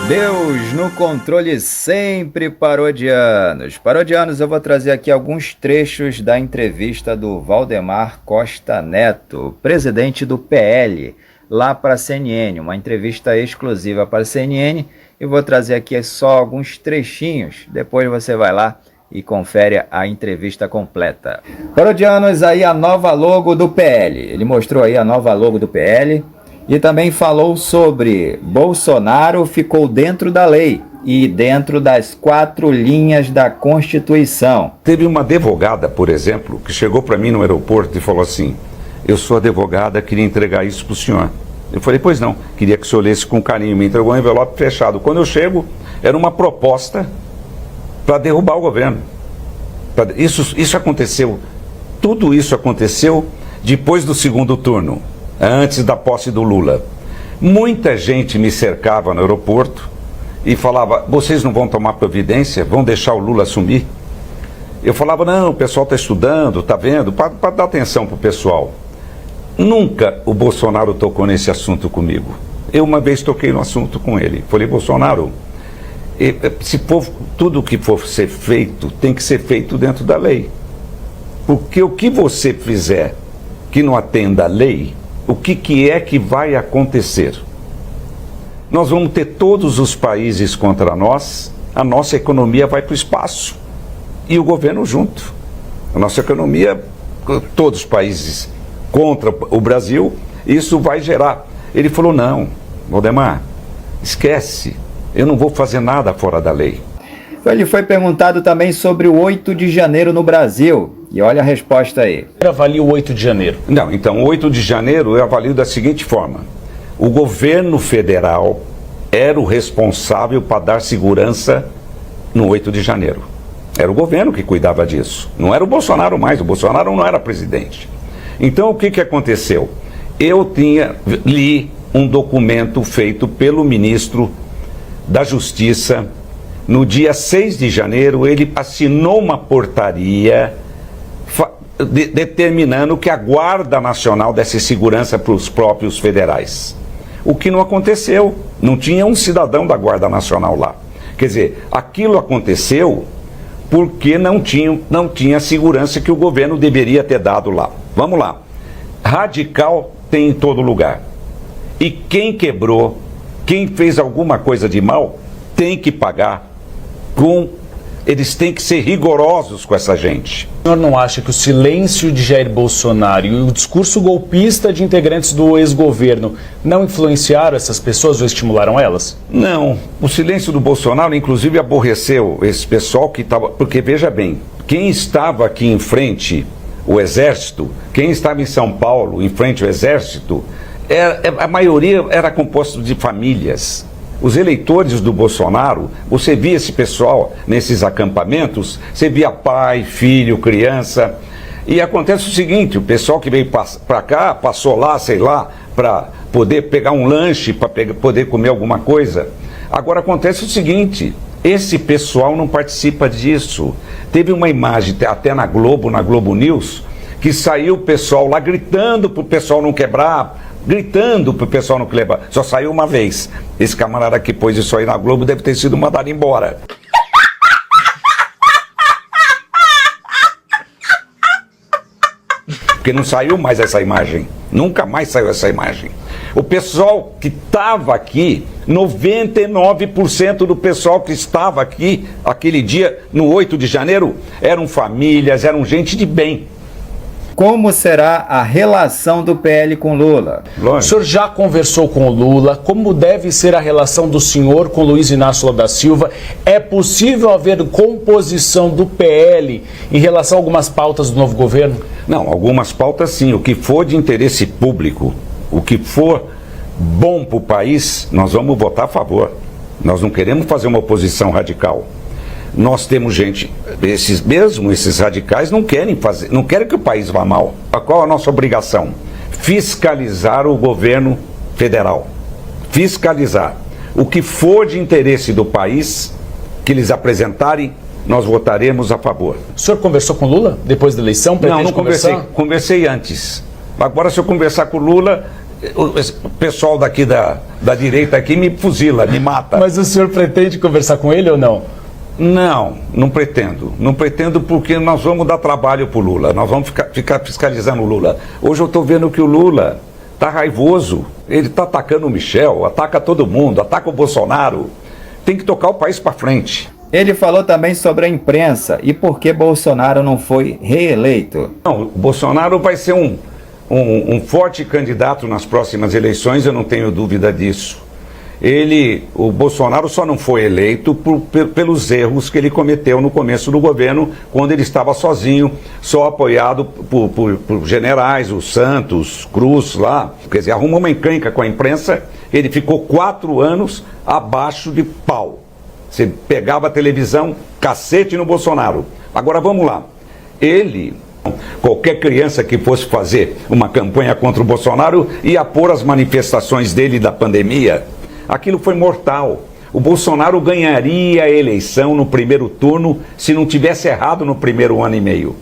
Deus no controle sempre, parodianos. Parodianos, eu vou trazer aqui alguns trechos da entrevista do Valdemar Costa Neto, presidente do PL, lá para a CNN, uma entrevista exclusiva para a CNN, e vou trazer aqui só alguns trechinhos, depois você vai lá e confere a entrevista completa. Parodianos, aí a nova logo do PL, ele mostrou aí a nova logo do PL, e também falou sobre Bolsonaro ficou dentro da lei e dentro das 4 linhas da Constituição. Teve uma advogada, por exemplo, que chegou para mim no aeroporto e falou assim: eu sou advogada, queria entregar isso para o senhor. Eu falei: pois não, queria que o senhor lesse com carinho. Me entregou um envelope fechado. Quando eu chego, era uma proposta para derrubar o governo. Isso aconteceu, tudo isso aconteceu depois do segundo turno, antes da posse do Lula. Muita gente me cercava no aeroporto e falava: vocês não vão tomar providência? Vão deixar o Lula assumir? Eu falava: não, o pessoal está estudando, está vendo, para dar atenção para o pessoal. Nunca o Bolsonaro tocou nesse assunto comigo. Eu uma vez toquei no assunto com ele. Falei: Bolsonaro, se for, tudo que for ser feito tem que ser feito dentro da lei. Porque o que você fizer que não atenda à lei, o que é que vai acontecer? Nós vamos ter todos os países contra nós, a nossa economia vai para o espaço e o governo junto. A nossa economia, todos os países contra o Brasil, isso vai gerar. Ele falou: não, Valdemar, esquece, eu não vou fazer nada fora da lei. Ele foi perguntado também sobre o 8 de janeiro no Brasil. E olha a resposta aí. Eu avalio o 8 de janeiro. Não, então, o 8 de janeiro eu avalio da seguinte forma: o governo federal era o responsável para dar segurança no 8 de janeiro. Era o governo que cuidava disso. Não era o Bolsonaro mais, o Bolsonaro não era presidente. Então, o que aconteceu? Eu li um documento feito pelo ministro da Justiça. No dia 6 de janeiro, ele assinou uma portaria determinando que a Guarda Nacional desse segurança para os próprios federais. O que não aconteceu, não tinha um cidadão da Guarda Nacional lá. Quer dizer, aquilo aconteceu porque não tinha a segurança que o governo deveria ter dado lá. Vamos lá, radical tem em todo lugar. E quem quebrou, quem fez alguma coisa de mal, tem que pagar. Eles têm que ser rigorosos com essa gente. O senhor não acha que o silêncio de Jair Bolsonaro e o discurso golpista de integrantes do ex-governo não influenciaram essas pessoas ou estimularam elas? Não, o silêncio do Bolsonaro inclusive aborreceu esse pessoal que estava... Porque veja bem, quem estava aqui em frente, o Exército, quem estava em São Paulo, em frente ao Exército, a maioria era composto de famílias. Os eleitores do Bolsonaro, você via esse pessoal nesses acampamentos, você via pai, filho, criança, e acontece o seguinte: o pessoal que veio para cá, passou lá, sei lá, para poder pegar um lanche, para poder comer alguma coisa. Agora acontece o seguinte: esse pessoal não participa disso. Teve uma imagem até na Globo News, que saiu o pessoal lá gritando para o pessoal não quebrar, gritando para o pessoal não levar. Só saiu uma vez. Esse camarada que pôs isso aí na Globo deve ter sido mandado embora. Porque não saiu mais essa imagem. Nunca mais saiu essa imagem. O pessoal que estava aqui, 99% do pessoal que estava aqui aquele dia, no 8 de janeiro, eram famílias, eram gente de bem. Como será a relação do PL com Lula? O senhor já conversou com o Lula? Como deve ser a relação do senhor com Luiz Inácio Lula da Silva? É possível haver composição do PL em relação a algumas pautas do novo governo? Não, algumas pautas sim. O que for de interesse público, o que for bom para o país, nós vamos votar a favor. Nós não queremos fazer uma oposição radical. Nós temos gente, esses radicais não querem que o país vá mal. Qual a nossa obrigação? Fiscalizar o governo federal. Fiscalizar. O que for de interesse do país, que eles apresentarem, nós votaremos a favor. O senhor conversou com o Lula depois da eleição? Não conversei. Conversei antes. Agora, se eu conversar com o Lula, o pessoal daqui da da direita aqui me fuzila, me mata. Mas o senhor pretende conversar com ele ou não? Não, não pretendo. Não pretendo porque nós vamos dar trabalho para o Lula. Nós vamos ficar fiscalizando o Lula. Hoje eu estou vendo que o Lula está raivoso. Ele está atacando o Michel, ataca todo mundo, ataca o Bolsonaro. Tem que tocar o país para frente. Ele falou também sobre a imprensa e por que Bolsonaro não foi reeleito. Não, o Bolsonaro vai ser um forte candidato nas próximas eleições, eu não tenho dúvida disso. O Bolsonaro só não foi eleito pelos erros que ele cometeu no começo do governo, quando ele estava sozinho, só apoiado por generais, o Santos, Cruz lá. Quer dizer, arrumou uma encrenca com a imprensa, ele ficou 4 anos abaixo de pau. Você pegava a televisão, cacete no Bolsonaro. Agora vamos lá. Qualquer criança que fosse fazer uma campanha contra o Bolsonaro ia pôr as manifestações dele da pandemia. Aquilo foi mortal. O Bolsonaro ganharia a eleição no primeiro turno se não tivesse errado no primeiro ano e meio.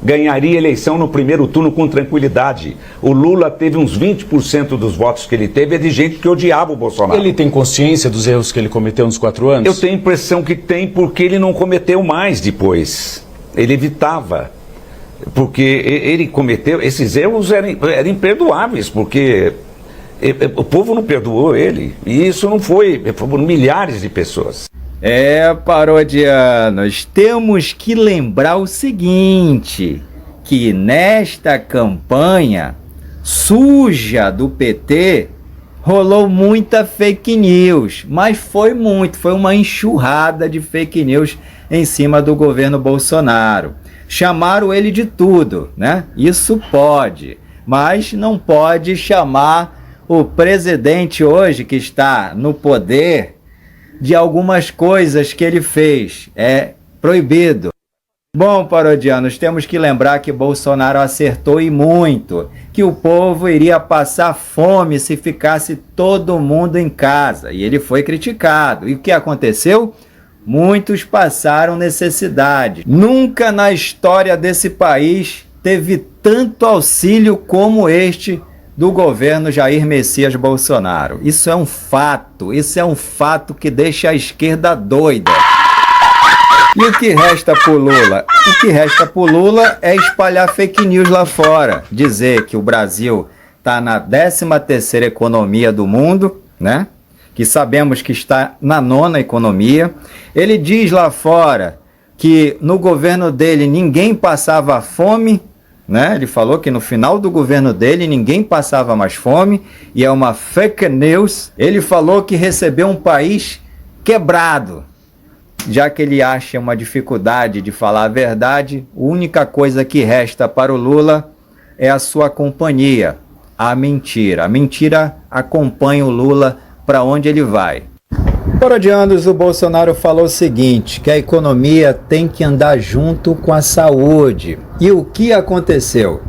Ganharia a eleição no primeiro turno com tranquilidade. O Lula teve uns 20% dos votos que ele teve, é de gente que odiava o Bolsonaro. Ele tem consciência dos erros que ele cometeu nos 4 anos? Eu tenho a impressão que tem, porque ele não cometeu mais depois. Ele evitava. Porque ele cometeu, esses erros eram imperdoáveis, porque o povo não perdoou ele. E isso não foi milhares de pessoas. Parodianos, temos que lembrar o seguinte, que nesta campanha suja do PT, rolou muita fake news, mas foi uma enxurrada de fake news em cima do governo Bolsonaro. Chamaram ele de tudo, né? Isso pode, mas não pode chamar o presidente hoje que está no poder de algumas coisas que ele fez. É proibido. Bom, parodianos, temos que lembrar que Bolsonaro acertou e muito, que o povo iria passar fome se ficasse todo mundo em casa. E ele foi criticado. E o que aconteceu? Muitos passaram necessidade. Nunca na história desse país teve tanto auxílio como este do governo Jair Messias Bolsonaro. Isso é um fato que deixa a esquerda doida. E o que resta pro Lula? O que resta pro Lula é espalhar fake news lá fora. Dizer que o Brasil está na 13ª economia do mundo, né? Que sabemos que está na 9ª economia. Ele diz lá fora que no governo dele ninguém passava fome, né? Ele falou que no final do governo dele ninguém passava mais fome, e é uma fake news. Ele falou que recebeu um país quebrado. Já que ele acha uma dificuldade de falar a verdade, a única coisa que resta para o Lula é a sua companhia, a mentira. A mentira acompanha o Lula para onde ele vai. Parodianos, o Bolsonaro falou o seguinte, que a economia tem que andar junto com a saúde. E o que aconteceu?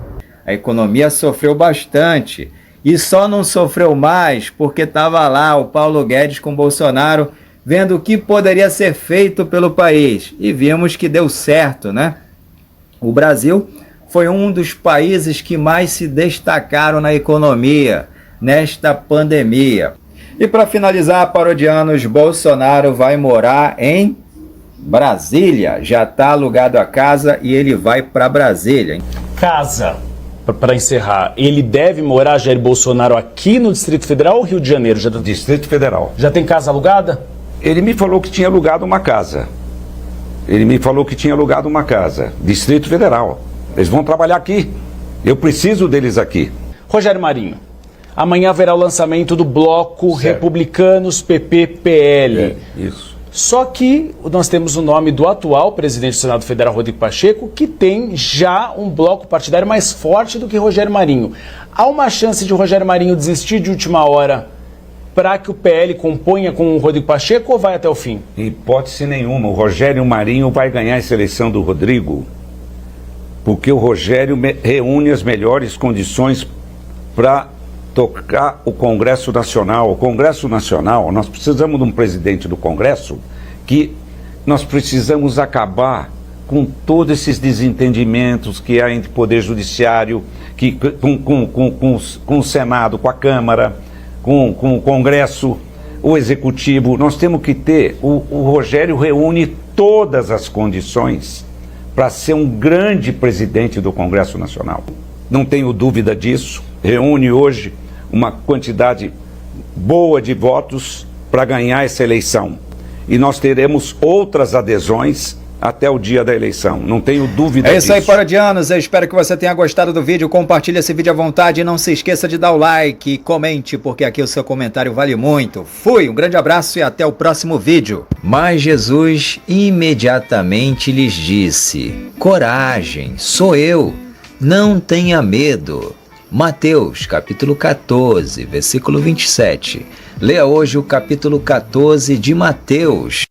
A economia sofreu bastante, e só não sofreu mais porque estava lá o Paulo Guedes com o Bolsonaro vendo o que poderia ser feito pelo país. E vimos que deu certo, né? O Brasil foi um dos países que mais se destacaram na economia nesta pandemia. E para finalizar, parodianos, Bolsonaro vai morar em Brasília. Já está alugado a casa e ele vai para Brasília. Casa, para encerrar, ele deve morar, Jair Bolsonaro, aqui no Distrito Federal ou Rio de Janeiro? Distrito Federal. Já tem casa alugada? Ele me falou que tinha alugado uma casa. Distrito Federal. Eles vão trabalhar aqui. Eu preciso deles aqui. Rogério Marinho, amanhã haverá o lançamento do bloco Republicanos PP-PL. Isso. Só que nós temos o nome do atual presidente do Senado Federal, Rodrigo Pacheco, que tem já um bloco partidário mais forte do que Rogério Marinho. Há uma chance de Rogério Marinho desistir de última hora para que o PL componha com o Rodrigo Pacheco ou vai até o fim? Em hipótese nenhuma. O Rogério Marinho vai ganhar essa eleição do Rodrigo, porque o Rogério reúne as melhores condições para tocar o Congresso Nacional. O Congresso Nacional, nós precisamos de um presidente do Congresso que nós precisamos acabar com todos esses desentendimentos que há entre o Poder Judiciário, com o Senado, com a Câmara, com o Congresso, o Executivo. Nós temos que ter, o Rogério reúne todas as condições para ser um grande presidente do Congresso Nacional. Não tenho dúvida disso. Reúne hoje uma quantidade boa de votos para ganhar essa eleição. E nós teremos outras adesões até o dia da eleição, não tenho dúvida disso. É isso aí, parodianos, eu espero que você tenha gostado do vídeo, compartilhe esse vídeo à vontade e não se esqueça de dar o like e comente, porque aqui o seu comentário vale muito. Fui, um grande abraço e até o próximo vídeo. Mas Jesus imediatamente lhes disse: coragem, sou eu, não tenha medo. Mateus, capítulo 14, versículo 27. Leia hoje o capítulo 14 de Mateus.